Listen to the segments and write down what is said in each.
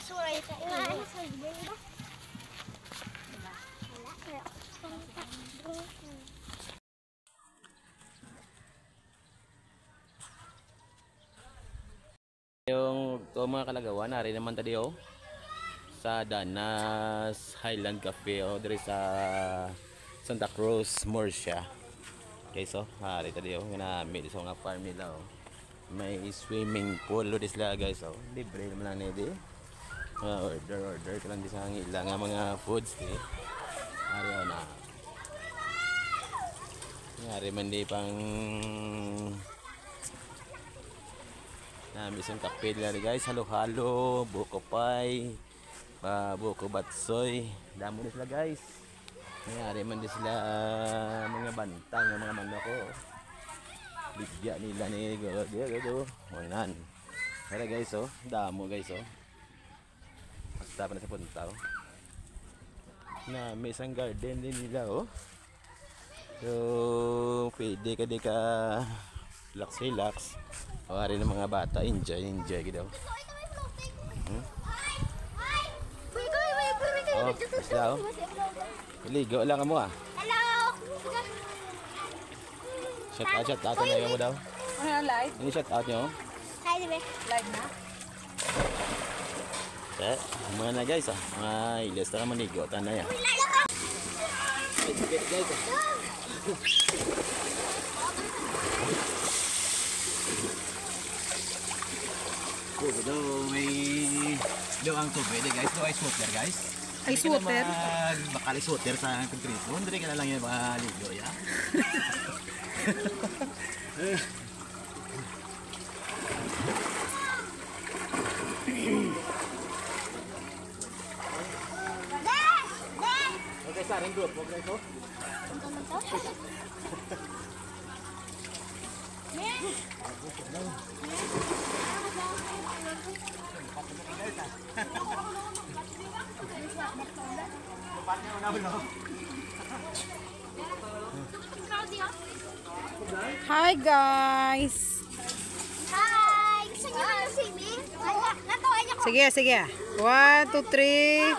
suray sa iyo. Yung to mga kalagawan, nari naman tayo sa Danas Highland Cafe diri sa Santa Cruz, Murcia. Okay, so nari tayo ginamit sa mga farm nila. May swimming pool dis la guys. Libre naman lang nidi. Order ka lang di sa ila nga mga foods di. Ari na. Nari man di pang isang kape nila guys, halo-halo, buko pie, buko batsoy, damo din sila guys. Mayari man din sila mga bantang, mga manok. Bigya nila ni go. Wanan. Kaya guys damo guys Basta pa na sa punta na may isang garden din nila So pwede ka relax. Ari ng mga bata, enjoy gitu. Basta ligo lang mo Hello. Shout out na mo daw. Ano live? Ini shout out nyo. Hi, dibe. Live na? Mga na guys mga ilas na manigo tanay guys may ang tubig guys, ice water guys. Ice water? Bakal ice water sa konkrito. Hindi ka na lang yung ligo ya. Okay, saring group, okay ko. Hi guys! Hi! Gusto niyo ng swimming? Natuwa niyo ko. Sige. 1, 2, 3.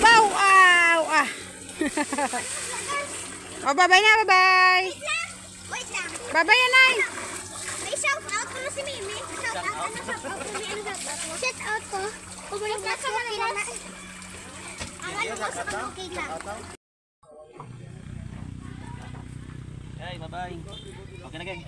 Bow! Ow! Ah! Bye-bye na, bye-bye! Wait lang. Bye-bye yan, Nay! May shout out ko si Mimi. Shout out. Shout out ko. Pumunta sa kanila na. Ang ano mo sa okay lang. Hey, bye-bye. Okay na gang.